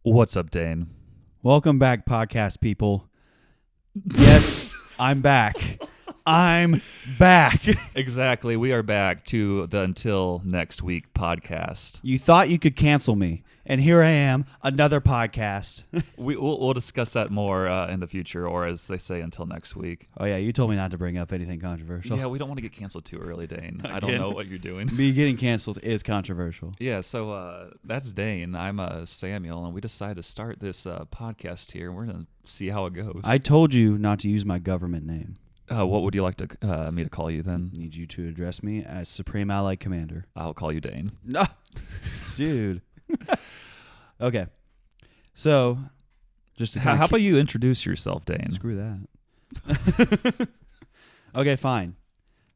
What's up, Dane? Welcome back, podcast people. Yes, I'm back. I'm back. Exactly. We are back to the Until Next Week podcast. You thought you could cancel me, and here I am, another podcast. We'll discuss that more in the future, or as they say, until next week. Oh, yeah, you told me not to bring up anything controversial. Yeah, we don't want to get canceled too early, Dane. I don't know what you're doing. Me getting canceled is controversial. Yeah, so that's Dane. I'm Samuel, and we decided to start this podcast here. We're going to see how it goes. I told you not to use my government name. What would you like to me to call you then? I need you to address me as Supreme Allied Commander. I'll call you Dane. No, dude. Okay, so just to How about you introduce yourself, Dane? Screw that. Okay, fine.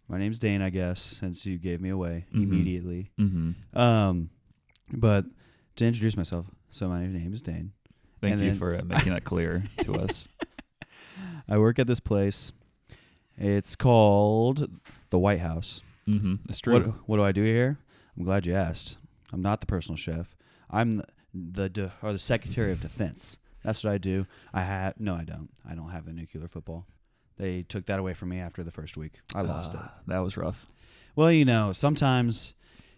My name's Dane, I guess, since you gave me away immediately. Mm-hmm. But to introduce myself, so my name is Dane. Thank you for making that clear to us. I work at this place. It's called the White House. Mm-hmm. It's true. What do I do here? I'm glad you asked. I'm not the personal chef. I'm the Secretary of Defense. That's what I do. No, I don't. I don't have the nuclear football. They took that away from me after the first week. I lost it. That was rough. Well, sometimes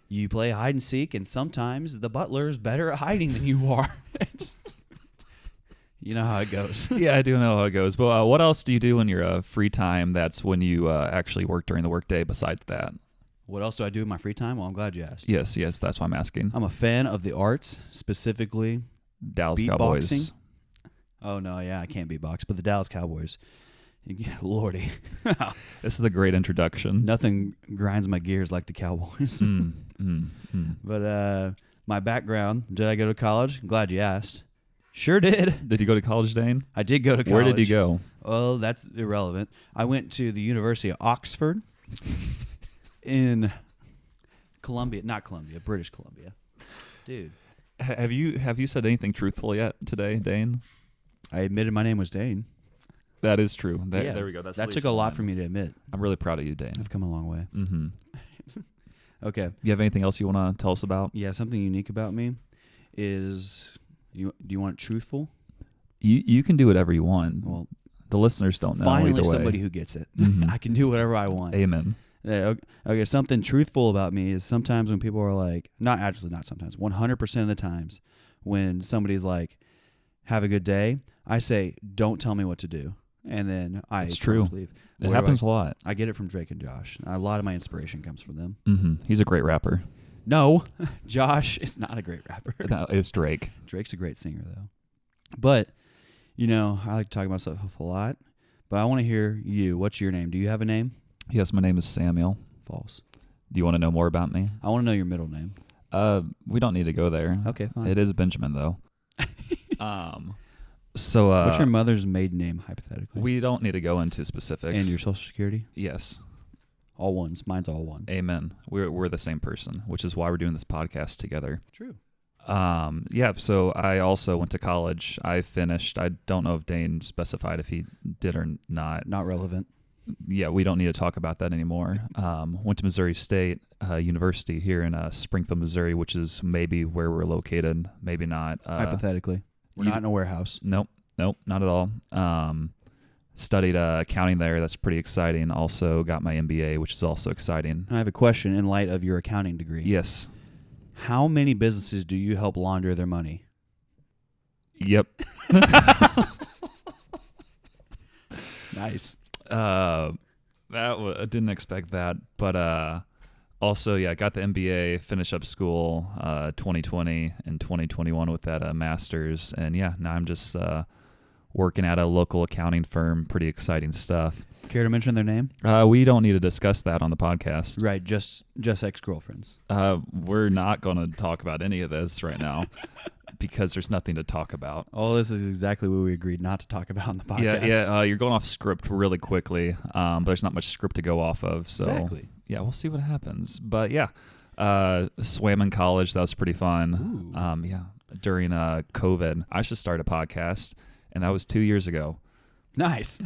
you play hide and seek, and sometimes the butler's better at hiding than you are. You know how it goes. Yeah, I do know how it goes. But what else do you do in your free time? That's when you actually work during the workday besides that. What else do I do in my free time? Well, I'm glad you asked. Yes, that's why I'm asking. I'm a fan of the arts, specifically Dallas beatboxing. Cowboys. Oh, no, yeah, I can't beatbox, but the Dallas Cowboys. Lordy. This is a great introduction. Nothing grinds my gears like the Cowboys. But my background, did I go to college? I'm glad you asked. Sure did. Did you go to college, Dane? I did go to college. Where did you go? Oh, that's irrelevant. I went to the University of Oxford in British Columbia. Dude. Have you said anything truthful yet today, Dane? I admitted my name was Dane. That is true. Yeah, there we go. that took a lot for me to admit. I'm really proud of you, Dane. I've come a long way. Mm-hmm. Okay. You have anything else you want to tell us about? Yeah, something unique about me is... Do you want it truthful? You can do whatever you want. Well, the listeners don't know. Finally, either way. somebody who gets it. Mm-hmm. I can do whatever I want. Amen. Okay, something truthful about me is sometimes when people are like, not sometimes, 100% of the times when somebody's like, have a good day, I say, don't tell me what to do. And then it's true. Leave. It happens a lot. I get it from Drake and Josh. A lot of my inspiration comes from them. Mm-hmm. He's a great rapper. No, Josh is not a great rapper. No, it's Drake. Drake's a great singer, though. But, I like to talk about myself a lot. But I want to hear you. What's your name? Do you have a name? Yes, my name is Samuel. False. Do you want to know more about me? I want to know your middle name. We don't need to go there. Okay, fine. It is Benjamin, though. So, what's your mother's maiden name, hypothetically? We don't need to go into specifics. And your social security? Yes. All ones. Mine's all ones. Amen. We're the same person, which is why we're doing this podcast together. True. Yeah, so I also went to college. I finished. I don't know if Dane specified if he did or not. Not relevant. Yeah, we don't need to talk about that anymore. Went to Missouri State University here in Springfield, Missouri, which is maybe where we're located, maybe not. Hypothetically. We're not in a warehouse. Nope, not at all. Studied accounting there. That's pretty exciting. Also got my MBA, which is also exciting. I have a question in light of your accounting degree. Yes. How many businesses do you help launder their money? Yep. Nice. I didn't expect that, but also, yeah, got the MBA, finished up school 2020 and 2021 with that master's, and yeah, now I'm just working at a local accounting firm. Pretty exciting stuff. Care to mention their name? We don't need to discuss that on the podcast. Right, just ex-girlfriends. We're not going to talk about any of this right now because there's nothing to talk about. All this is exactly what we agreed not to talk about on the podcast. Yeah. You're going off script really quickly, but there's not much script to go off of. So exactly. Yeah, we'll see what happens. But yeah, swam in college. That was pretty fun. Yeah, during COVID, I should start a podcast, and that was 2 years ago. Nice.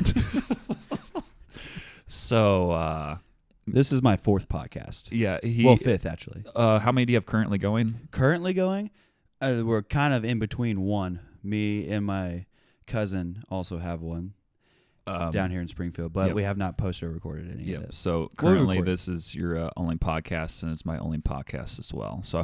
So this is my fourth podcast. Yeah, well, fifth actually. How many do you have currently going? Currently going, we're kind of in between one. Me and my cousin also have one down here in Springfield, but we have not posted or recorded any of it. So currently this is your only podcast, and it's my only podcast as well. So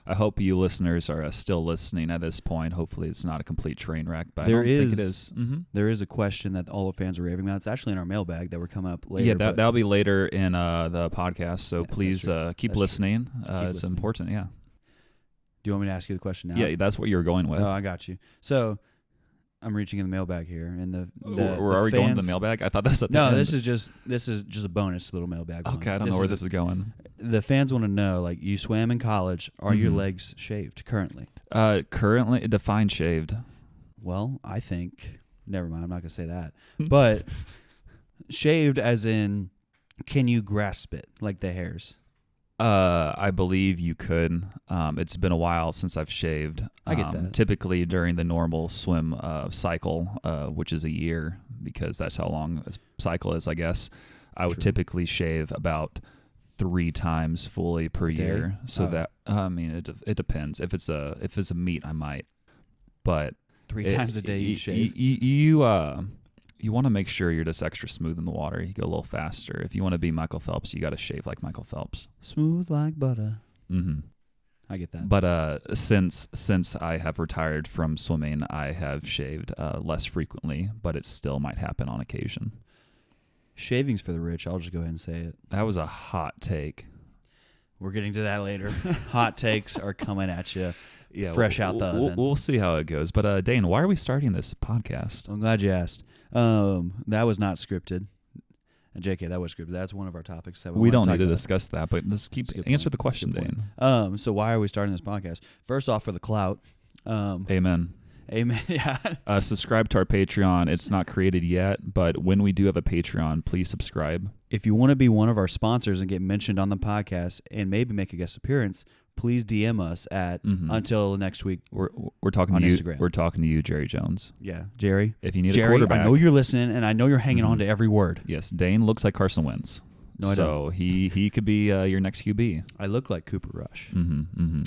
I hope you listeners are still listening at this point. Hopefully it's not a complete train wreck, but I don't think it is. Mm-hmm. There is a question that all the fans are raving about. It's actually in our mailbag that we're coming up later. Yeah, that'll be later in the podcast, so please keep listening. It's important, yeah. Do you want me to ask you the question now? Yeah, that's what you were going with. Oh, I got you. So I'm reaching in the mailbag here, and we're already going to the mailbag. I thought that's at the end. this is just a bonus little mailbag. Okay, I don't know where this is going. The fans want to know, like, you swam in college. Are your legs shaved currently? Currently, define shaved. Well, I think. Never mind. I'm not gonna say that. But shaved, as in, can you grasp it like the hairs? I believe you could. It's been a while since I've shaved. I get that. Typically during the normal swim cycle, which is a year, because that's how long a cycle is, I guess. I would typically shave about 3 times fully per year. So that it depends. If it's a meat, I might. But 3 times a day you shave. You want to make sure you're just extra smooth in the water. You go a little faster. If you want to be Michael Phelps, you got to shave like Michael Phelps. Smooth like butter. Mm-hmm. I get that. But since I have retired from swimming, I have shaved less frequently, but it still might happen on occasion. Shaving's for the rich. I'll just go ahead and say it. That was a hot take. We're getting to that later. Hot takes are coming at you. Yeah, fresh out the oven. We'll see how it goes. But Dane, why are we starting this podcast? I'm glad you asked. That was not scripted. And JK, that was scripted. That's one of our topics that we don't need to discuss that, but let's answer the question, Dane. So why are we starting this podcast? First off, for the clout. Amen. Amen. Yeah. Subscribe to our Patreon. It's not created yet, but when we do have a Patreon, please subscribe. If you want to be one of our sponsors and get mentioned on the podcast and maybe make a guest appearance, please DM us at until next week. We're talking on to you. Instagram. We're talking to you, Jerry Jones. Yeah, Jerry. If you need a quarterback, I know you're listening, and I know you're hanging on to every word. Yes, Dane looks like Carson Wentz. No, I don't. So he could be your next QB. I look like Cooper Rush. Mm-hmm.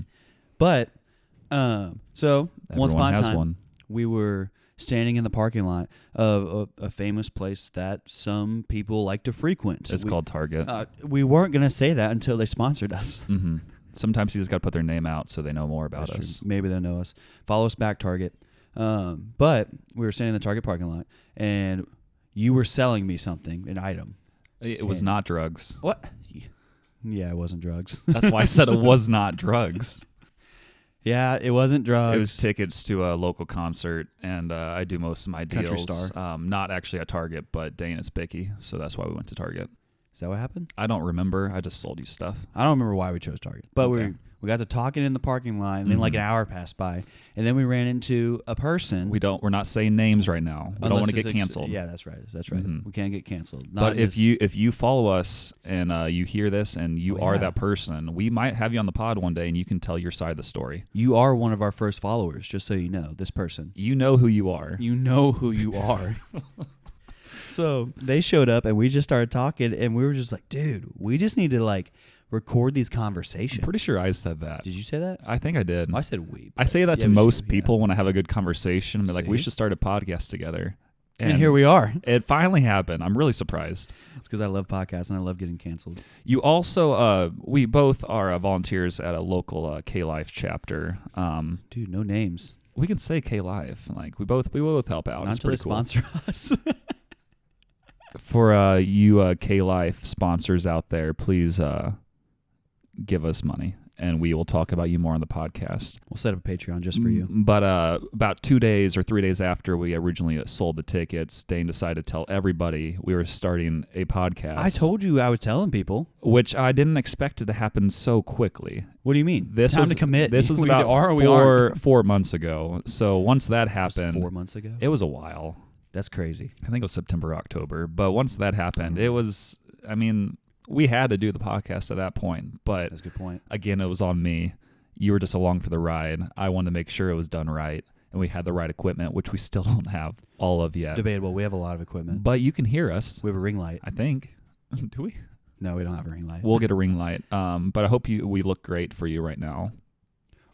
But so once upon a time, one. We were standing in the parking lot of a famous place that some people like to frequent. It's called Target. We weren't going to say that until they sponsored us. Mm-hmm. Sometimes you just got to put their name out so they know more about us. True. Maybe they'll know us. Follow us back, Target. But we were standing in the Target parking lot, and you were selling me something, an item. It was not drugs. What? Yeah, it wasn't drugs. That's why I said it was not drugs. Yeah, it wasn't drugs. It was tickets to a local concert, and I do most of my deals. Country Star. Not actually at Target, but Dane is picky, so that's why we went to Target. Is that what happened? I don't remember. I just sold you stuff. I don't remember why we chose Target. But we got to talking in the parking lot, and then like an hour passed by, and then we ran into a person. We're not saying names right now. We don't want to get canceled. Yeah, that's right. We can't get canceled. But if you follow us and you hear this and you are that person, we might have you on the pod one day, and you can tell your side of the story. You are one of our first followers, just so you know. This person. You know who you are. You know who you are. So they showed up, and we just started talking, and we were just like, dude, we just need to like record these conversations. I'm pretty sure I said that. Did you say that? I think I did. Well, I said we. I say that to most people when I have a good conversation. They're like, we should start a podcast together. And here we are. It finally happened. I'm really surprised. It's because I love podcasts and I love getting canceled. You also, we both are volunteers at a local K-Life chapter. Dude, no names. We can say K-Life. Like we both help out. Not it's pretty cool. Sponsor us. For you K-Life sponsors out there, please give us money, and we will talk about you more on the podcast. We'll set up a Patreon just for you. But about 2 days or 3 days after we originally sold the tickets, Dane decided to tell everybody we were starting a podcast. I told you I was telling people. Which I didn't expect it to happen so quickly. What do you mean? Time to commit. This was about 4 months ago. So once that happened... 4 months ago? It was a while. That's crazy. I think it was September, October. But once that happened, it was, we had to do the podcast at that point. But that's a good point. Again, it was on me. You were just along for the ride. I wanted to make sure it was done right. And we had the right equipment, which we still don't have all of yet. Debatable. We have a lot of equipment. But you can hear us. We have a ring light. I think. Do we? No, we don't have a ring light. We'll get a ring light. But I hope we look great for you right now.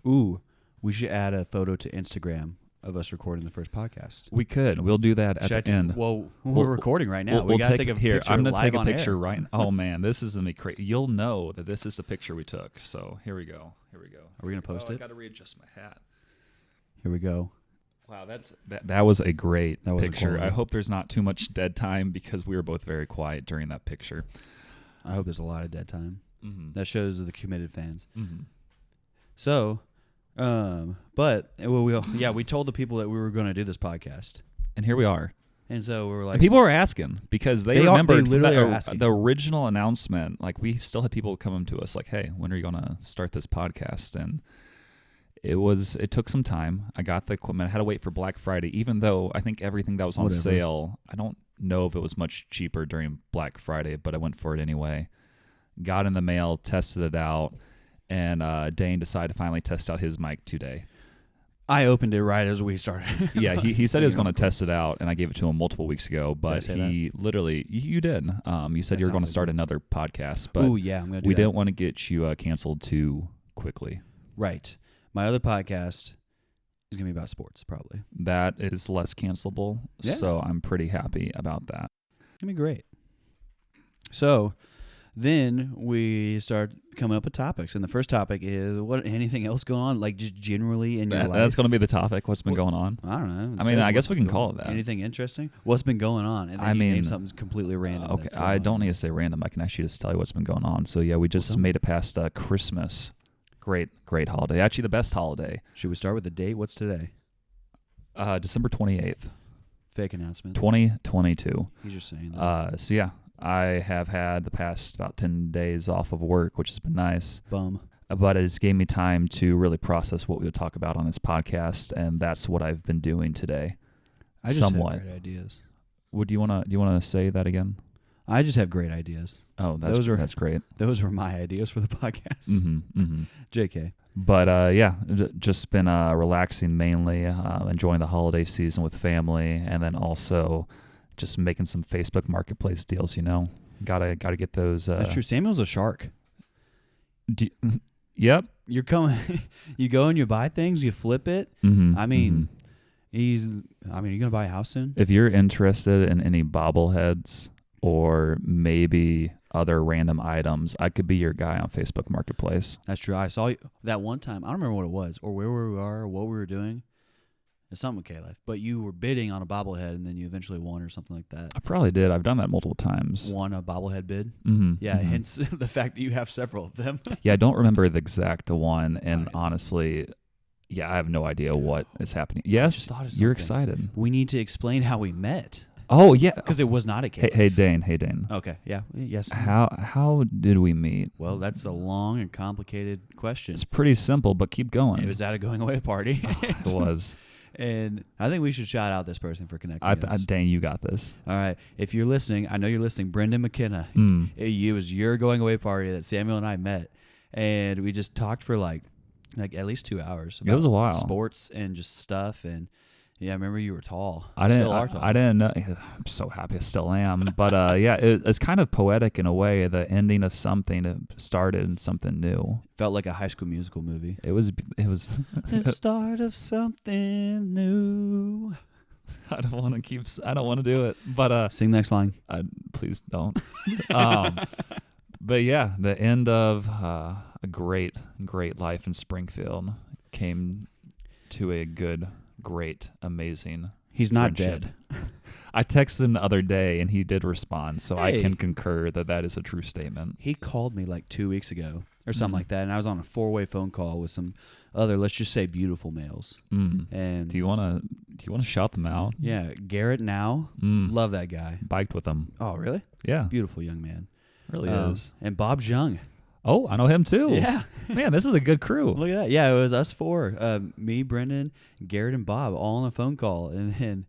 Ooh. We should add a photo to Instagram of us recording the first podcast. We could. We'll do that at the end. Well, we're recording right now. We'll we gotta take take a here. picture. I'm gonna live take a on picture air. right. Oh man, this is gonna be crazy. You'll know that this is the picture we took. So here we go. Here we go. Are we gonna post I it? got to readjust my hat. Here we go. Wow, that was a great That was picture. quality. I hope there's not too much dead time because we were both very quiet during that picture. I hope there's a lot of dead time. Mm-hmm. That shows the committed fans. Mm-hmm. So, we told the people that we were going to do this podcast, And here we are. and so we were like, And people were asking because they They remembered literally the, are asking. the original announcement. Like we still had people coming to us like, "Hey, when are you going to start this podcast?" And it took some time. I got the equipment. I had to wait for Black Friday, even though I think everything that was on Whatever. sale. I don't know if it was much cheaper during Black Friday, but I went for it anyway. Got in the mail, tested it out, and Dane decided to finally test out his mic today. I opened it right as we started. Yeah, he said he was going to test it out, and I gave it to him multiple weeks ago. But say he literally, you did. You said That you were going to sounds start like another podcast, but Oh yeah, I'm going to do we that. didn't want to get you canceled too quickly. Right. My other podcast is going to be about sports, probably. That is less cancelable, Yeah. so I'm pretty happy about that. It's going to be great. So then we start coming up with topics, and the first topic is anything else going on, like just generally in your life? That's going to be the topic. What's been going on? I don't know. I mean, I guess we can call it that. Anything interesting? What's been going on? And then I you name mean, something completely random. Okay, that's going I on. don't need to say random. I can actually just tell you what's been going on. So yeah, we just tell me. made it past Christmas. Great holiday. Actually, the best holiday. Should we start with the date? What's today? December 28th, Fake announcement. 2022. He's just saying that. So yeah, I have had the past about 10 days off of work, which has been nice. Bum. But it just gave me time to really process what we would talk about on this podcast, and that's what I've been doing today. I just somewhat. have great ideas. Do you wanna say that again? I just have great ideas. Oh, that's great. Those were my ideas for the podcast. Mm-hmm. JK. But yeah, just been relaxing mainly, enjoying the holiday season with family, and then also just making some Facebook Marketplace deals. Gotta get those. That's true. Samuel's a shark. Yep. You're coming. You go and you buy things. You flip it. Mm-hmm. I mean, you gonna buy a house soon? If you're interested in any bobbleheads or maybe other random items, I could be your guy on Facebook Marketplace. That's true. I saw you that one time. I don't remember what it was or where we are or what we were doing. It's something with K-Life. But you were bidding on a bobblehead and then you eventually won or something like that. I probably did. I've done that multiple times. Won a bobblehead bid. Mm-hmm. Yeah, mm-hmm. hence the fact that you have several of them. Yeah, I don't remember the exact one, and Right. honestly, yeah, I have no idea what is happening. Yes, just thought of you're something. excited. We need to explain how we met. Oh yeah, Because it was not a K-Life. hey Dane. Okay, yeah. Yes. How did we meet? Well, that's a long and complicated question. It's pretty simple, but keep going. It was at a going away party. It was. And I think we should shout out this person for connecting us. Dane, you got this. All right. If you're listening, I know you're listening. Brendan McKenna. Mm. It was your going away party that Samuel and I met. And we just talked for like at least 2 hours. It was a while. Sports and just stuff. And yeah, I remember you were tall. I didn't. Still are tall. I didn't know. I'm so happy I still am. But yeah, it's kind of poetic in a way. The ending of something that started in something new. Felt like a High School Musical movie. It was. The start of something new. I don't want to do it. But Sing the next line. please don't. But yeah, the end of a great life in Springfield came to a good, great, amazing. He's not friendship. dead. I texted him the other day, and he did respond, so I Hey. can concur that is a true statement. He called me like 2 weeks ago or something Mm. like that, and I was on a 4-way phone call with some other, let's just say, beautiful males. Mm. And Do you want to shout them out? yeah, Garrett Now, Mm. love that guy. Biked with him. Oh, really? Yeah, Beautiful young man. really is. And Bob Jung. Oh, I know him too. Yeah. Man, this is a good crew. Look at that. Yeah, it was us four. Me, Brendan, Garrett, and Bob all on a phone call. And then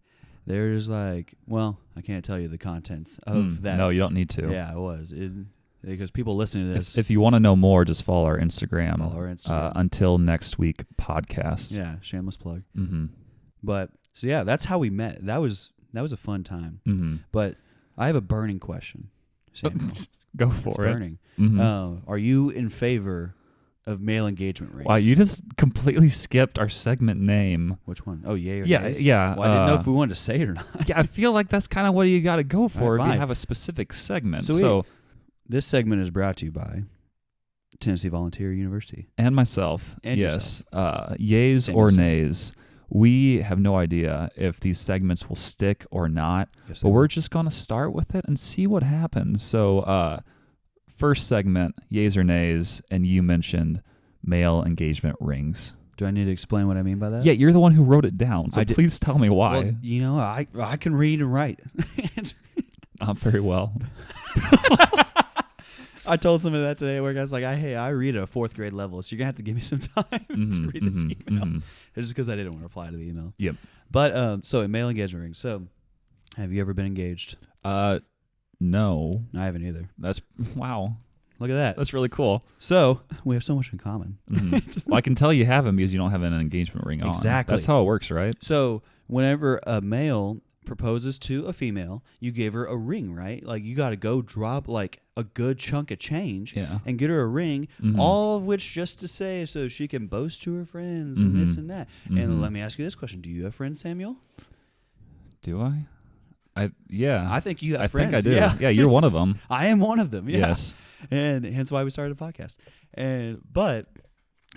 there's like, well, I can't tell you the contents of that. No, you don't need to. Yeah, it was. Because people listening to this. If you want to know more, just follow our Instagram. Follow our Instagram. Until next week podcast. Yeah, shameless plug. Mm-hmm. But, so yeah, that's how we met. That was a fun time. Mm-hmm. But I have a burning question, Samuel. Go It's for it. burning. Mm-hmm. Are you in favor of male engagement rings. Wow, you just completely skipped our segment name. Which one? Oh, yay or Yeah, nays? yeah. Well, I didn't know if we wanted to say it or not. Yeah, I feel like that's kind of what you got to go for if fine. you have a specific segment. So this segment is brought to you by Tennessee Volunteer University. And myself. And yes. Yays Same or yourself. nays. We have no idea if these segments will stick or not, Yes, but we're just going to start with it and see what happens. So, first segment, yays or nays, and you mentioned male engagement rings. Do I need to explain what I mean by that? Yeah, you're the one who wrote it down, so I did- please tell me why. Well, you know, I can read and write. Not very well. I told somebody that today at work. I was like, hey, I read at a 4th grade level, so you're going to have to give me some time to read this email. It's just because I didn't want to reply to the email. Yep. But, so, a male engagement ring. So, have you ever been engaged? No. I haven't either. That's, wow. Look at that. That's really cool. So, we have so much in common. Well, I can tell you haven't because you don't have an engagement ring on. Exactly. That's how it works, right? So, whenever a male proposes to a female, you give her a ring, right? Like, you got to go drop, like, a good chunk of change and get her a ring, all of which just to say so she can boast to her friends and this and that. And let me ask you this question. Do you have friends, Samuel? Do I? Yeah. I think you have friends. I think I do. Yeah, you're one of them. I am one of them. Yeah. Yes. And hence why we started a podcast.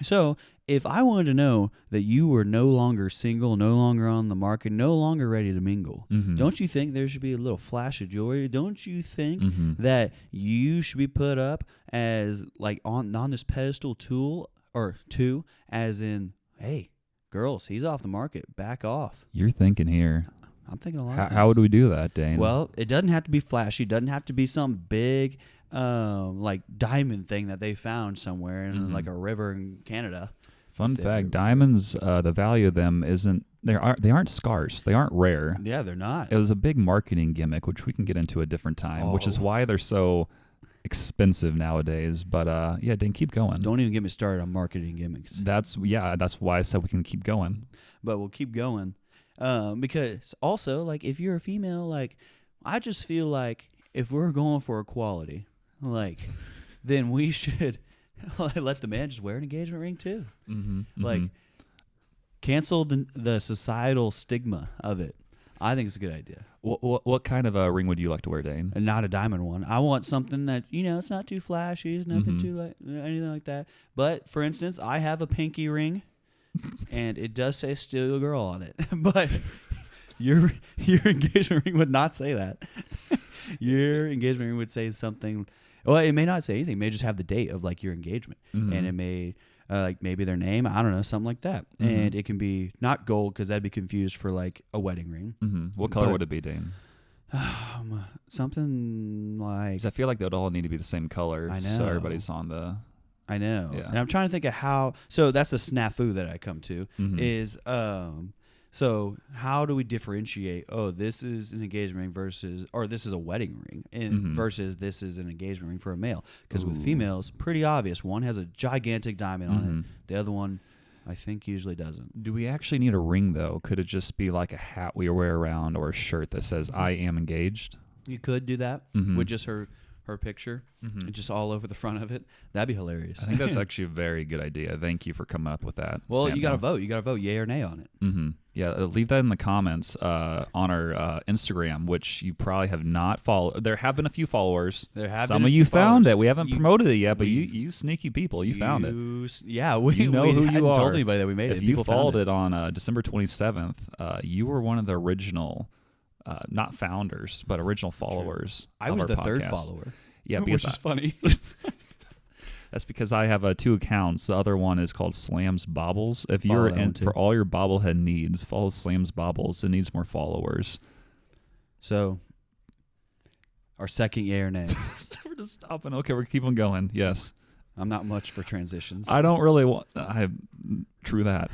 So if I wanted to know that you were no longer single, no longer on the market, no longer ready to mingle, don't you think there should be a little flash of joy? Don't you think that you should be put up as like on this pedestal too, as in, hey, girls, he's off the market, back off. You're thinking here. I'm thinking a lot. Of How would we do that, Dane? Well, it doesn't have to be flashy. It doesn't have to be some big, like diamond thing that they found somewhere in like a river in Canada. Fun fact: diamonds, the value of them isn't. They aren't scarce. They aren't rare. Yeah, they're not. It was a big marketing gimmick, which we can get into a different time. Which is why they're so expensive nowadays. But yeah, Dane, keep going. Don't even get me started on marketing gimmicks. That's why I said we can keep going. But we'll keep going. Because also, like, if you're a female, like, I just feel like if we're going for equality, like, then we should let the man just wear an engagement ring too. Like, cancel the societal stigma of it. I think it's a good idea. What kind of a ring would you like to wear, Dane? And not a diamond one. I want something that, it's not too flashy, it's nothing too like anything like that. But for instance, I have a pinky ring. And it does say "Steal Your Girl" on it, but your engagement ring would not say that. Your engagement ring would say something. Well, it may not say anything. It may just have the date of like your engagement, and it may like maybe their name. I don't know, something like that. And it can be not gold because that'd be confused for like a wedding ring. What color would it be, Dane? Something like. 'Cause I feel like they would all need to be the same color. I know. So everybody's on the. I know. Yeah. And I'm trying to think of how. So that's the snafu that I come to is so how do we differentiate? Oh, this is an engagement ring versus, or this is a wedding ring, and versus this is an engagement ring for a male. Because with females, pretty obvious. One has a gigantic diamond on it. The other one, I think, usually doesn't. Do we actually need a ring though? Could it just be like a hat we wear around or a shirt that says "I am engaged"? You could do that with just her picture, just all over the front of it. That'd be hilarious. I think that's actually a very good idea. Thank you for coming up with that. Well, Samuel. you got to vote, yay or nay on it. Yeah, leave that in the comments on our Instagram, which you probably have not followed. There have been a few followers. Some of you found it. We haven't promoted it yet, but you sneaky people, you found it. Yeah, we know we who hadn't you are. told anybody that we made it. If you followed it on December 27th, you were one of the original, not founders, but original followers. I was the third follower. Yeah, which is funny. That's because I have 2 accounts. The other one is called Slams Bobbles. If you're in for all your bobblehead needs, follow Slams Bobbles. It needs more followers. So, our second yay or nay. We're just stopping. Okay, we're keeping going. Yes. I'm not much for transitions. I don't really want. True that.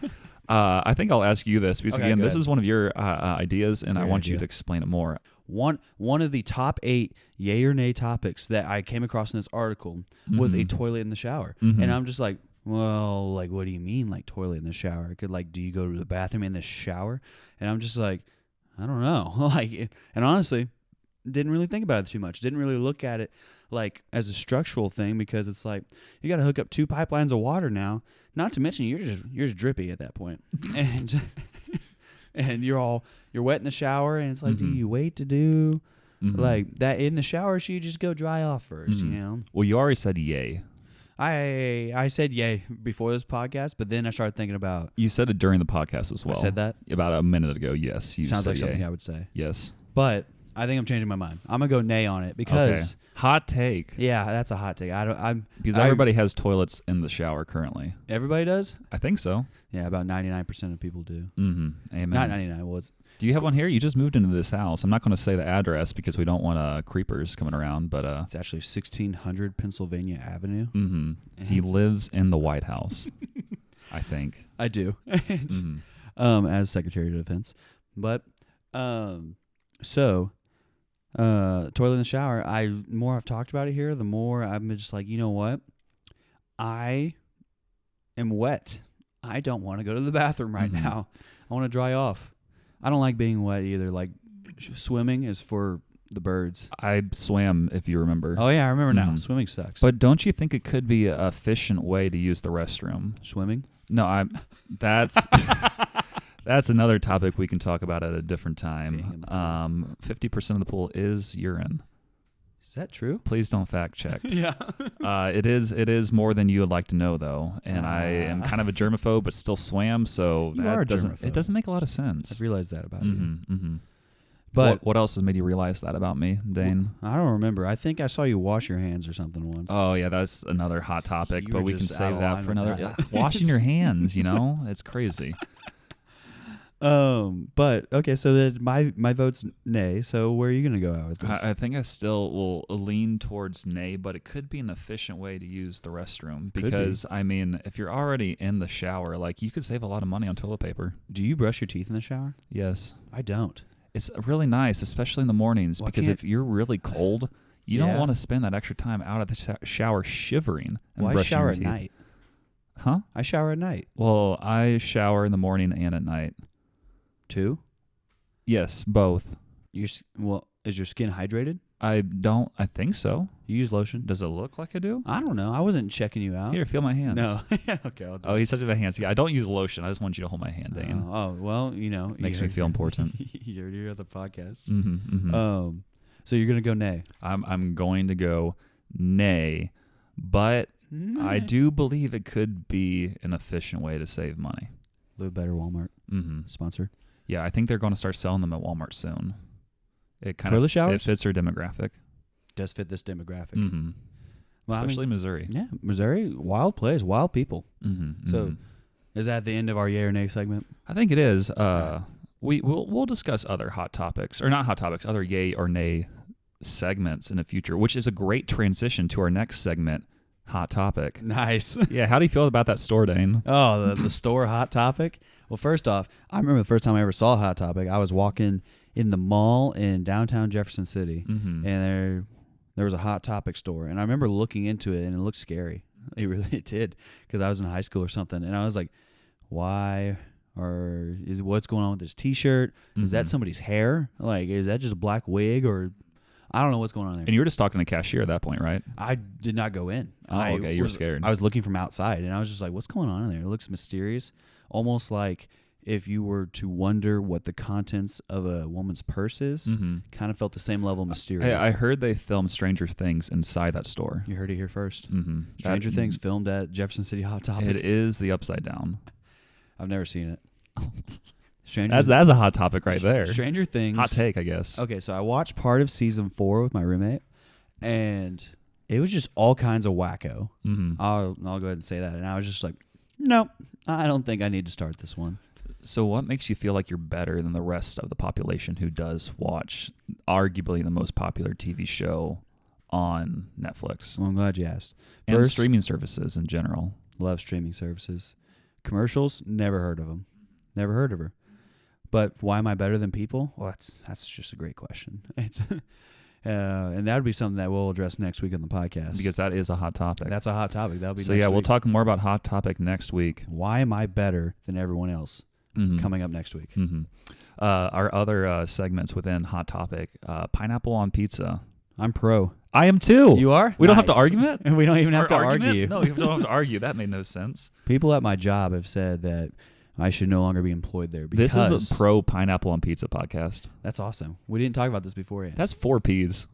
I think I'll ask you this because again, this is one of your ideas, and I want you to explain it more. One of the top 8 yay or nay topics that I came across in this article was a toilet in the shower, and I'm just like, well, like, what do you mean, like toilet in the shower? Do you go to the bathroom in the shower? And I'm just like, I don't know, like, and honestly, didn't really think about it too much. Didn't really look at it like as a structural thing, because it's like you got to hook up 2 pipelines of water now. Not to mention you're just drippy at that point, and and you're wet in the shower, and it's like, do you wait to do like that in the shower? Or should you just go dry off first? You know. Well, you already said yay. I said yay before this podcast, but then I started thinking about. You said it during the podcast as well. I said that about a minute ago. Yes, you sounds said like something yay. I would say. Yes, but I think I'm changing my mind. I'm gonna go nay on it because hot take. Yeah, that's a hot take. Because everybody has toilets in the shower currently. Everybody does? I think so. Yeah, about 99% of people do. Amen. Not 99. Well, do you have one here? You just moved into this house. I'm not going to say the address because we don't want creepers coming around, but it's actually 1600 Pennsylvania Avenue. He lives in the White House. I think I do. As Secretary of Defense. But toilet in the shower, the more I've talked about it here, the more I'm just like, you know what? I am wet. I don't want to go to the bathroom right now. I want to dry off. I don't like being wet either. Like swimming is for the birds. I swam, if you remember. Oh yeah, I remember now. Swimming sucks. But don't you think it could be an efficient way to use the restroom? Swimming? No, that's that's another topic we can talk about at a different time. 50% of the pool is urine. Is that true? Please don't fact check. Yeah. It is more than you would like to know, though. And I am kind of a germaphobe, but still swam, so it doesn't make a lot of sense. I've realized that about you. But what else has made you realize that about me, Dane? I don't remember. I think I saw you wash your hands or something once. Oh yeah, that's another hot topic, but we can save that for another. Washing your hands, it's crazy. But okay, so then my vote's nay. So where are you gonna go out with this? I think I still will lean towards nay, but it could be an efficient way to use the restroom because I mean, if you're already in the shower, like you could save a lot of money on toilet paper. Do you brush your teeth in the shower? Yes, I don't. It's really nice, especially in the mornings, because if you're really cold, you don't want to spend that extra time out of the shower shivering and brushing I shower your at teeth. night. Huh? I shower at night. Well, I shower in the morning and at night. Too? Yes, both. Is your skin hydrated? I think so. You use lotion? Does it look like I do? I don't know. I wasn't checking you out. Here, feel my hands. No. Okay, I'll do he's such a bad hands. Yeah, I don't use lotion. I just want you to hold my hand, Dane. Well, Makes me feel important. You're the podcast. So you're gonna go nay. I'm going to go nay, but I do believe it could be an efficient way to save money. Live Better Walmart sponsor. Yeah, I think they're going to start selling them at Walmart soon. It kind toilet of showers? It fits their demographic. Does fit this demographic. Well, especially Missouri. Yeah, Missouri, wild place, wild people. So, is that the end of our yay or nay segment? I think it is. We'll discuss other hot topics, or not hot topics, other yay or nay segments in the future, which is a great transition to our next segment, hot topic. Nice. Yeah, how do you feel about that store, Dane? Oh, the store hot topic? Well, first off, I remember the first time I ever saw Hot Topic, I was walking in the mall in downtown Jefferson City, and there was a Hot Topic store, and I remember looking into it, and it looked scary. It did, because I was in high school or something, and I was like, why? Or what's going on with this T-shirt? Is that somebody's hair? Like, is that just a black wig, or I don't know what's going on there. And you were just talking to cashier at that point, right? I did not go in. Oh, okay. You were scared. I was looking from outside, and I was just like, what's going on in there? It looks mysterious, almost like if you were to wonder what the contents of a woman's purse is. Kind of felt the same level of mysterious. Hey, I heard they filmed Stranger Things inside that store. You heard it here first. Stranger Things filmed at Jefferson City Hot Topic. It is the Upside Down. I've never seen it. That's a hot topic right there. Stranger Things. Hot take, I guess. Okay, so I watched part of season 4 with my roommate, and it was just all kinds of wacko. I'll go ahead and say that. And I was just like, nope, I don't think I need to start this one. So what makes you feel like you're better than the rest of the population who does watch arguably the most popular TV show on Netflix? Well, I'm glad you asked. And streaming services in general. Love streaming services. Commercials, never heard of them. Never heard of her. But why am I better than people? Well, that's just a great question. It's and that would be something that we'll address next week on the podcast. Because that is a hot topic. That's a hot topic. That'll be so next week. We'll talk more about hot topic next week. Why am I better than everyone else? Coming up next week. Our other segments within hot topic, pineapple on pizza. I'm pro. I am too. You are? We don't have to Nice. argue it? We don't even have Or to argument? argue. No, you don't have to argue. That made no sense. People at my job have said that I should no longer be employed there because This is a pro pineapple on pizza podcast. That's awesome. We didn't talk about this beforehand. That's 4 P's.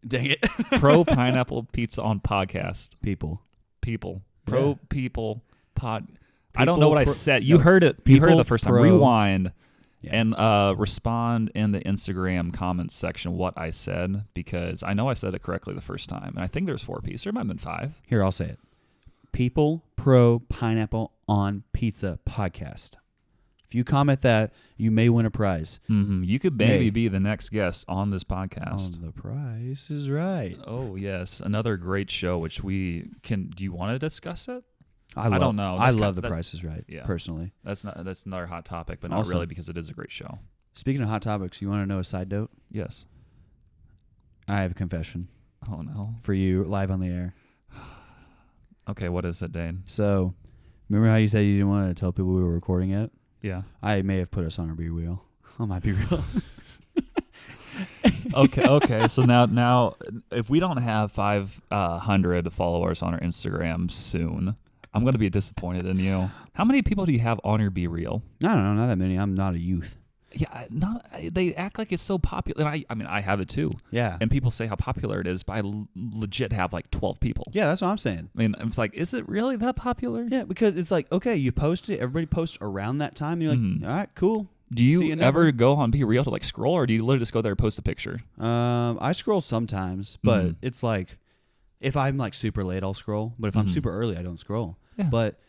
Dang it. Pro pineapple pizza on podcast. People. Pro Yeah. people pod. I don't know what I said. You no, heard it. You heard it people the first time. pro- Rewind Yeah. and respond in the Instagram comments section what I said, because I know I said it correctly the first time. And I think there's 4 P's. There might have been 5. Here, I'll say it. People Pro Pineapple on Pizza podcast. If you comment that, you may win a prize. Mm-hmm. You could maybe be the next guest on this podcast. The price is right. Oh, yes. Another great show, which we can. Do you want to discuss it? I don't know. I That's love kind- The that's- Price is Right, yeah. personally. That's another hot topic, but not Also- really, because it is a great show. Speaking of hot topics, you want to know a side note? Yes. I have a confession Oh, no. for you live on the air. Okay, what is it, Dane? So, remember how you said you didn't want to tell people we were recording it? Yeah. I may have put us on our Be Real. On my Be Real. Okay. So now, if we don't have 500 followers on our Instagram soon, I'm going to be disappointed in you. How many people do you have on your Be Real? I don't know, not that many. I'm not a youth. Yeah, they act like it's so popular. And I mean, I have it too. Yeah. And people say how popular it is, but I legit have like 12 people. Yeah, that's what I'm saying. I mean, it's like, is it really that popular? Yeah, because it's like, okay, you post it, everybody posts around that time, and you're like, Mhm. all right, cool. Do See you you ever never. go on Be Real to like scroll, or do you literally just go there and post a picture? I scroll sometimes, but Mhm. it's like, if I'm like super late, I'll scroll. But if I'm Mhm. super early, I don't scroll. Yeah. But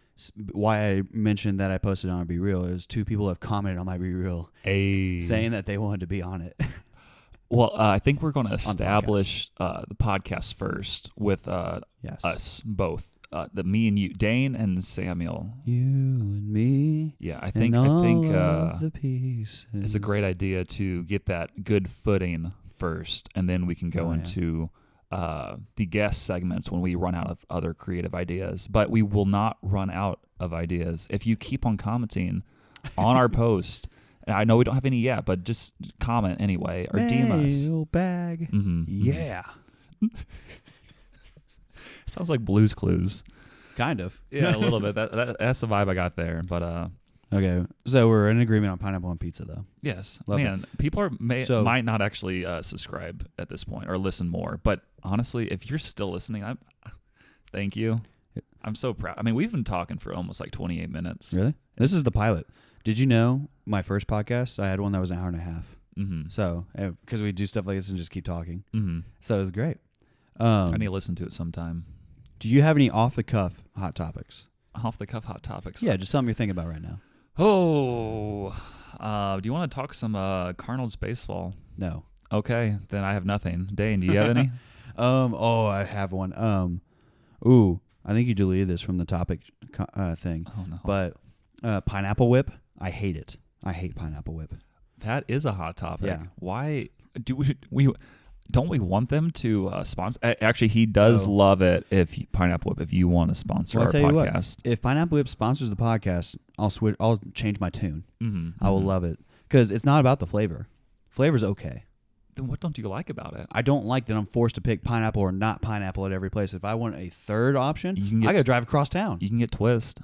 why I mentioned that I posted on Be Real is 2 people have commented on my Be Real saying that they wanted to be on it. Well, I think we're going to podcast. establish the podcast first with Yes. us both. Me and you, Dane and Samuel. You and me. Yeah, I and think all of the pieces. it's a great idea to get that good footing first, and then we can go Oh, yeah. into the guest segments when we run out of other creative ideas. But we will not run out of ideas if you keep on commenting on our post. And I know we don't have any yet, but just comment anyway or DM us. Mailbag. Mhm. Yeah. Sounds like Blue's Clues. Kind of. Yeah, a little bit. That's the vibe I got there. But Okay, so we're in agreement on pineapple on pizza, though. yes, Love man, people So- might not actually subscribe at this point or listen more. But honestly, if you're still listening, thank you. I'm so proud. I mean, we've been talking for almost like 28 minutes. Really? This is the pilot. Did you know my first podcast, I had one that was an hour and a half. Mm-hmm. So, because we do stuff like this and just keep talking. Mm-hmm. So it was great. I need to listen to it sometime. Do you have any off-the-cuff hot topics? Off the cuff hot topics. Yeah, just something you're thinking about right now. Oh, do you want to talk some Cardinals baseball? No. Okay, then I have nothing. Dane, do you have any? Oh, I have one. Ooh, I think you deleted this from the topic thing. Oh no. But pineapple whip, I hate it. I hate pineapple whip. That is a hot topic. Yeah. Why do we don't we want them to sponsor? Actually, he does No. love it if Pineapple Whip. If you want to sponsor Well, our I'll tell you what, podcast, if Pineapple Whip sponsors the podcast, I'll switch. I'll change my tune. mm-hmm. I will love it because it's not about the flavor. Flavor's okay. Then what don't you like about it? I don't like that I'm forced to pick pineapple or not pineapple at every place. If I want a third option, You can get- I got to drive across town. You can get twist.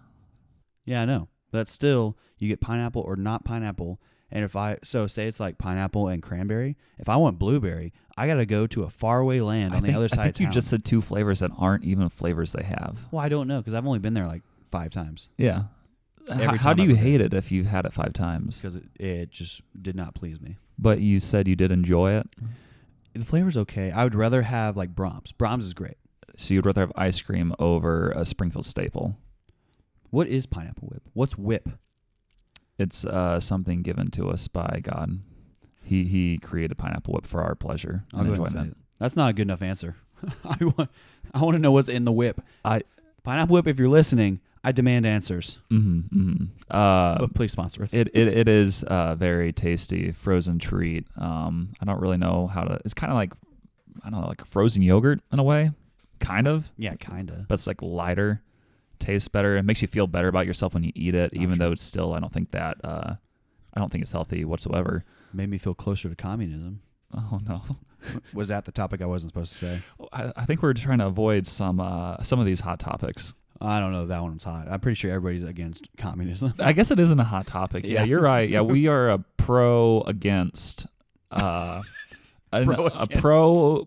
Yeah, I know. But still, you get pineapple or not pineapple. And say it's like pineapple and cranberry. If I want blueberry, I got to go to a faraway land on the other side I of think town. you just said 2 flavors that aren't even flavors they have. Well, I don't know because I've only been there like 5 times Yeah. Every How time do I've you been hate it if you've had it 5 times? because it just did not please me. But you said you did enjoy it. The flavor's okay. I would rather have like Brahms. Brahms is great. So you'd rather have ice cream over a Springfield staple. What is pineapple whip? What's whip? It's something given to us by God. He created Pineapple Whip for our pleasure I'll and go ahead and say enjoyment. it. That's not a good enough answer. I want to know what's in the whip. Pineapple whip. If you're listening, I demand answers. But please sponsor us. It is very tasty frozen treat. I don't really know how to. It's kind of like I don't know, like frozen yogurt in a way, kind of. Yeah, kinda. But it's like lighter, tastes better. It makes you feel better about yourself when you eat it, even though it's still. I don't think it's healthy whatsoever. Made me feel closer to communism. Oh no. Was that the topic I wasn't supposed to say? I think we're trying to avoid some of these hot topics. I don't know if that one's hot. I'm pretty sure everybody's against communism. I guess it isn't a hot topic. Yeah, you're right. Yeah, we are a pro-against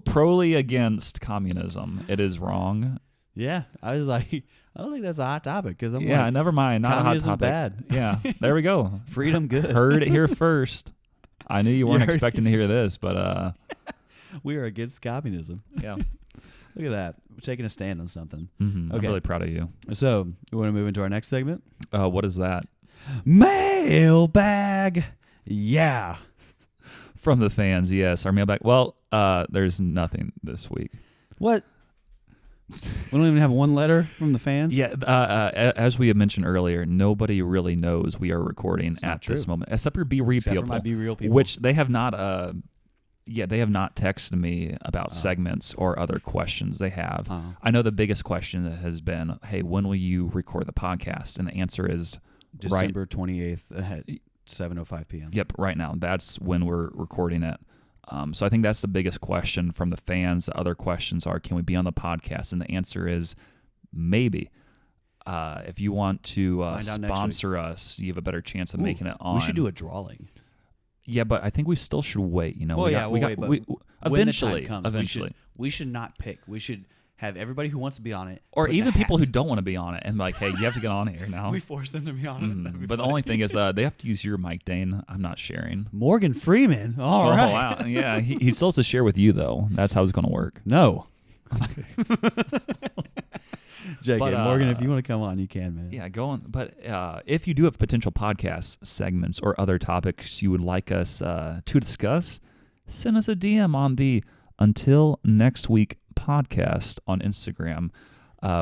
proly against communism. It is wrong. Yeah, I was like, I don't think that's a hot topic because I'm Yeah, like, never mind. Not a hot communism topic. bad. Yeah, there we go. Freedom good. Heard it here first. I knew you weren't heard it expecting to hear this, but We are against communism. yeah. Look at that. We're taking a stand on something. I'm Okay. really proud of you. So, you want to move into our next segment? What is that? Mailbag. Yeah. From the fans, yes. Our mailbag. Well, there's nothing this week. What? We don't even have one letter from the fans? Yeah, as we had mentioned earlier, nobody really knows we are recording not at this true. moment, except for Be Real Except for people, my Be Real people. which they have not. They have not texted me about segments or other questions. They have. I know the biggest question has been, "Hey, when will you record the podcast?" And the answer is December 28th at 7:05 p.m. Yep, right now. That's when we're recording it. So I think that's the biggest question from the fans. The other questions are, can we be on the podcast? And the answer is maybe. If you want to sponsor us, you have a better chance of making it on. We should do a drawing. Yeah, but I think we still should wait. You know, Well, we wait, but eventually, when the time comes, eventually, we should not pick. We should have everybody who wants to be on it, or put even the people hat. who don't want to be on it, and like, hey, you have to get on here now. We force them to be on it. That'd be But the funny. only thing is, they have to use your mic, Dane. I'm not sharing. Morgan Freeman. All right. Wow. Yeah, he still has to share with you though. That's how it's going to work. No. JK, But, Morgan, if you want to come on, you can, man. Yeah, go on. But if you do have potential podcast segments or other topics you would like us to discuss, send us a DM on the Until Next Week podcast on Instagram.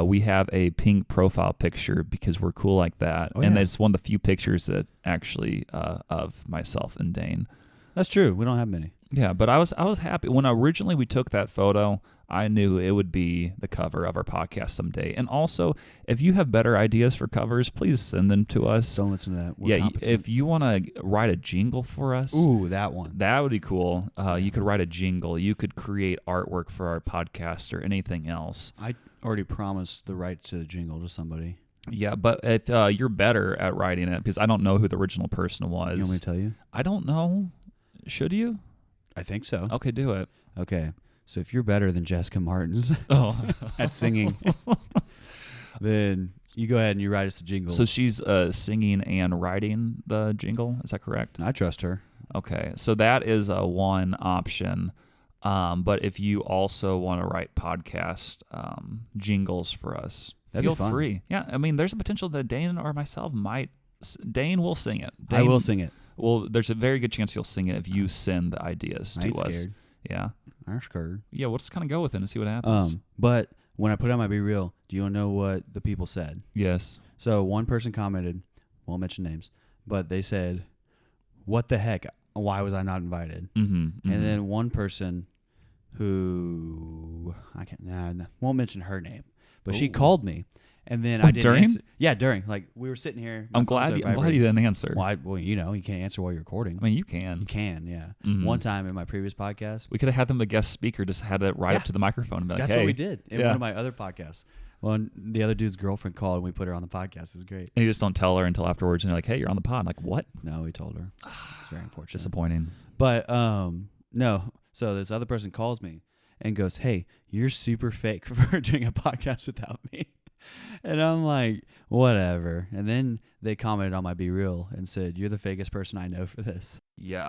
We have a pink profile picture because we're cool like that. Oh, and yeah. it's one of the few pictures that actually of myself and Dane. That's true. We don't have many. Yeah, but I was happy. When originally we took that photo, I knew it would be the cover of our podcast someday. And also, if you have better ideas for covers, please send them to us. Don't listen to that. We're competent. If you want to write a jingle for us, Ooh, that one. that would be cool. You could write a jingle. You could create artwork for our podcast or anything else. I already promised the rights to the jingle to somebody. Yeah, but if you're better at writing it, because I don't know who the original person was. You want me to tell you? I don't know. Should you? I think so. Okay, do it. Okay. So if you're better than Jessica Martins Oh. at singing, then you go ahead and you write us a jingle. So she's singing and writing the jingle. Is that correct? I trust her. Okay, so that is one option. But if you also want to write podcast jingles for us, That'd be feel fun. free. Yeah, I mean, there's a potential that Dane or myself might. Dane will sing it. I will sing it. Well, there's a very good chance you'll sing it if you send the ideas I to ain't us. scared. Yeah. I'm scared. Yeah, we'll just kind of go with it and see what happens. But when I put on my Be Real, do you want to know what the people said? Yes. So one person commented, won't mention names, but they said, "What the heck? Why was I not invited?" Mm-hmm. And then one person who won't mention her name, but she Ooh. called me, and then What, I didn't during? answer. Yeah, during. Like we were sitting here. my I'm phone glad. started I'm glad vibrating. you didn't answer. Well, you know, you can't answer while you're recording. I mean, you You can. can, yeah. Mhm. One time in my previous podcast, We could have had them a guest speaker, just had it right Yeah. up to the microphone and be like, that's hey. what we did in Yeah. one of my other podcasts. Well, and the other dude's girlfriend called and we put her on the podcast. It was great. And you just don't tell her until afterwards, and you're like, hey, you're on the pod. Like, what? No, we told her. It's very unfortunate. Disappointing. But no. So this other person calls me and goes, "Hey, you're super fake for doing a podcast without me." And I'm like, whatever. And then they commented on my Be Real and said, "You're the fakest person I know for this." Yeah,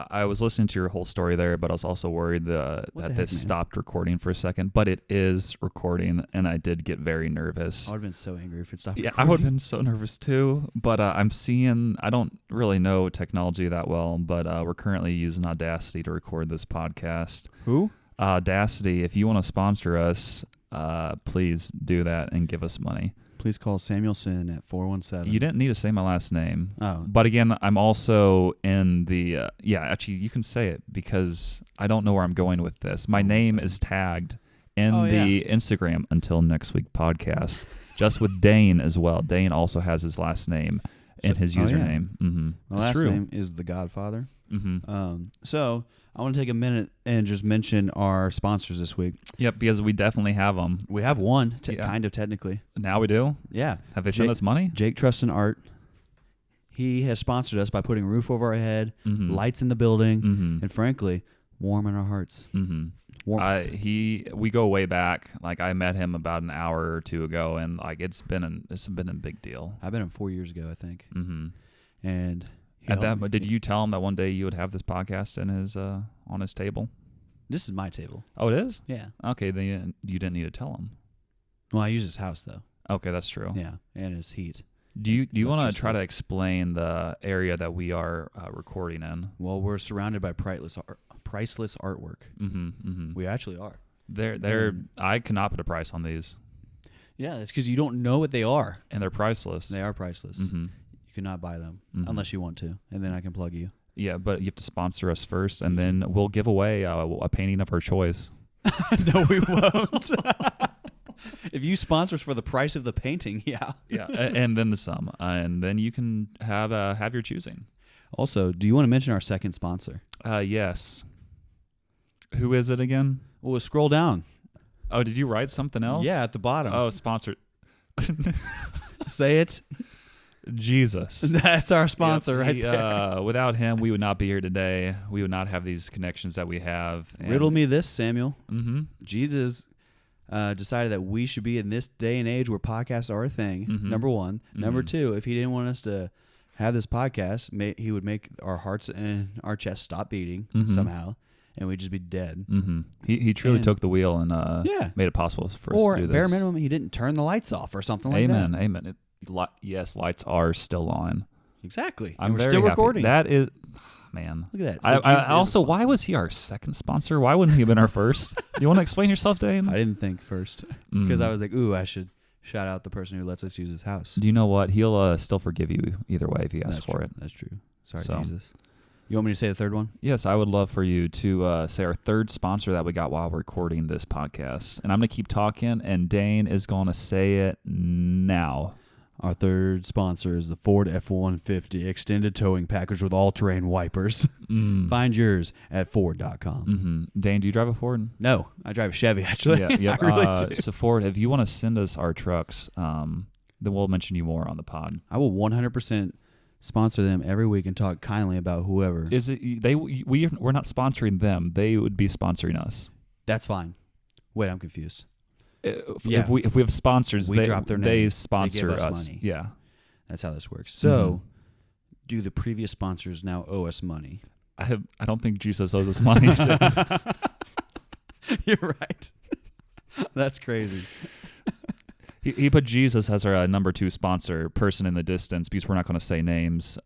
I was listening to your whole story there, but I was also worried that the heck, this man? stopped recording for a second. But it is recording, and I did get very nervous. I would have been so angry if it stopped. Yeah, I would have been so nervous too. But I'm seeing, I don't really know technology that well, but we're currently using Audacity to record this podcast. Who? Audacity, if you want to sponsor us, please do that and give us money. Please call Samuelson at 417. You didn't need to say my last name. Oh. But again, I'm also in the, actually, you can say it because I don't know where I'm going with this. My name is tagged in the Instagram Until Next Week podcast, just with Dane as well. Dane also has his last name in his username. Mm-hmm. My It's last true. name is The Godfather. So I want to take a minute and just mention our sponsors this week. Yep, because we definitely have them. We have one, kind of technically. Now we do? Yeah. Have they sent us money? Jake Trust and Art. He has sponsored us by putting a roof over our head, lights in the building, and frankly, warm in our hearts. We go way back. Like I met him about an hour or two ago, and like it's been a big deal. I met him 4 years ago, I think. And did you tell him that one day you would have this podcast in his on his table? This is my table. Oh, it is? Yeah. Okay, then you didn't need to tell him. Well, I use his house though. Okay, that's true. Yeah, and his heat. Do you want to try to explain the area that we are recording in? Well, we're surrounded by priceless artwork. We actually are. I cannot put a price on these. Yeah, it's because you don't know what they are, and they're priceless. They are priceless. You cannot buy them unless you want to, and then I can plug you. Yeah, but you have to sponsor us first, and then we'll give away a painting of our choice. No, we won't. If you sponsor us for the price of the painting, yeah. Yeah, and then the sum, and then you can have your choosing. Also, do you want to mention our second sponsor? Yes. Who is it again? Well, scroll down. Oh, did you write something else? Yeah, at the bottom. Oh, sponsored. Say it. Jesus. That's our sponsor right there. Without him, we would not be here today. We would not have these connections that we have. Riddle me this, Samuel. Jesus decided that we should be in this day and age where podcasts are a thing, number one. Number two, if he didn't want us to have this podcast, he would make our hearts and our chest stop beating somehow, and we'd just be dead. He truly took the wheel and made it possible for us to do this. Or, bare minimum, he didn't turn the lights off or something like that. Amen. Yes, lights are still on. Exactly. I'm we're very still happy. recording. That is... Man. Look at that. So I also, why was he our second sponsor? Why wouldn't he have been our first? Do you want to explain yourself, Dane? I didn't think first because I was like, ooh, I should shout out the person who lets us use his house. Do you know what? He'll still forgive you either way if you ask for it. That's true. Sorry, Jesus. You want me to say the third one? Yes, I would love for you to say our third sponsor that we got while recording this podcast. And I'm going to keep talking, and Dane is going to say it now. Our third sponsor is the Ford F-150 extended towing package with all-terrain wipers. Find yours at Ford.com. Dane, do you drive a Ford? No, I drive a Chevy, actually. Yeah. I really do. So Ford, if you want to send us our trucks, then we'll mention you more on the pod. I will 100% sponsor them every week and talk kindly about whoever. Is it we're not sponsoring them. They would be sponsoring us. That's fine. Wait, I'm confused. If we have sponsors, we drop their name. They sponsor they give us. Money. Yeah, that's how this works. So, do the previous sponsors now owe us money? I don't think Jesus owes us money. You're right. That's crazy. He put Jesus as our number 2 sponsor, person in the distance, because we're not going to say names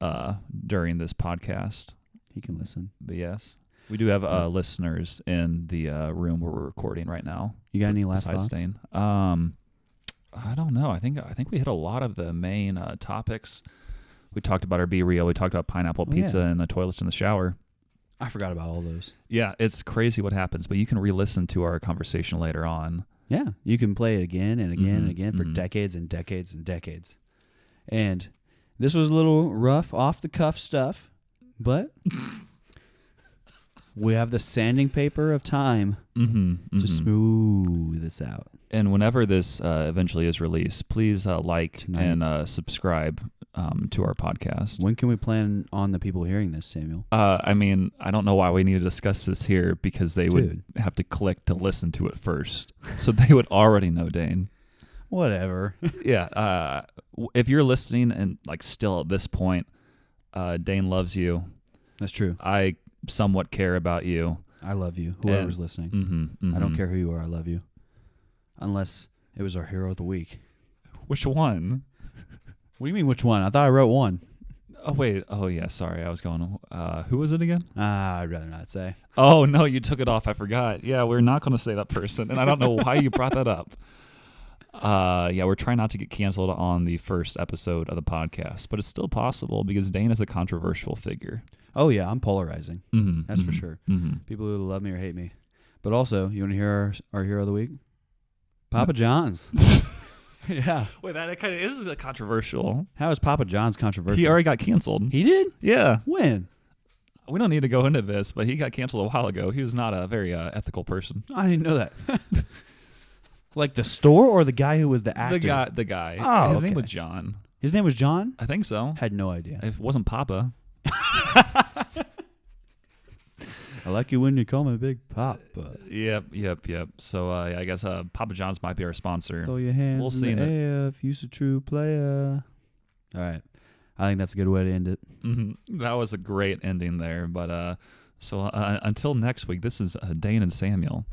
during this podcast. He can listen. But yes. We do have listeners in the room where we're recording right now. You got any last thoughts? Dane? I don't know. I think we hit a lot of the main topics. We talked about our Be Real. We talked about pineapple pizza and the toilets in the shower. I forgot about all those. Yeah, it's crazy what happens, but you can re-listen to our conversation later on. Yeah, you can play it again and again and again for decades and decades and decades. And this was a little rough, off-the-cuff stuff, but... we have the sanding paper of time to smooth this out. And whenever this eventually is released, please like and subscribe to our podcast. When can we plan on the people hearing this, Samuel? I mean, I don't know why we need to discuss this here because they would have to click to listen to it first. So they would already know, Dane. Whatever. Yeah. If you're listening and like still at this point, Dane loves you. That's true. I somewhat care about you. I love you. Whoever's listening. I don't care who you are. I love you. Unless it was our hero of the week. Which one? What do you mean which one? I thought I wrote one. Oh, wait. Oh, yeah. Sorry. I was going, who was it again? I'd rather not say. Oh, no. You took it off. I forgot. Yeah, we're not going to say that person. And I don't know why you brought that up. Yeah, we're trying not to get canceled on the first episode of the podcast, but it's still possible because Dane is a controversial figure. Oh, yeah, I'm polarizing. That's for sure. People who love me or hate me. But also, you want to hear our hero of the week? Papa John's. Yeah. Wait, that kind of is a controversial. How is Papa John's controversial? He already got canceled. He did? Yeah. When? We don't need to go into this, but he got canceled a while ago. He was not a very ethical person. I didn't know that. Like the store or the guy who was the actor? The guy. Oh, His name okay. was John. His name was John? I think so. Had no idea. It wasn't Papa. I like you when you call me Big Papa. Yep. So I guess Papa John's might be our sponsor. Throw your hands We'll see in in the air if you's a true player. All right. I think that's a good way to end it. That was a great ending there. But so until next week, this is Dane and Samuel.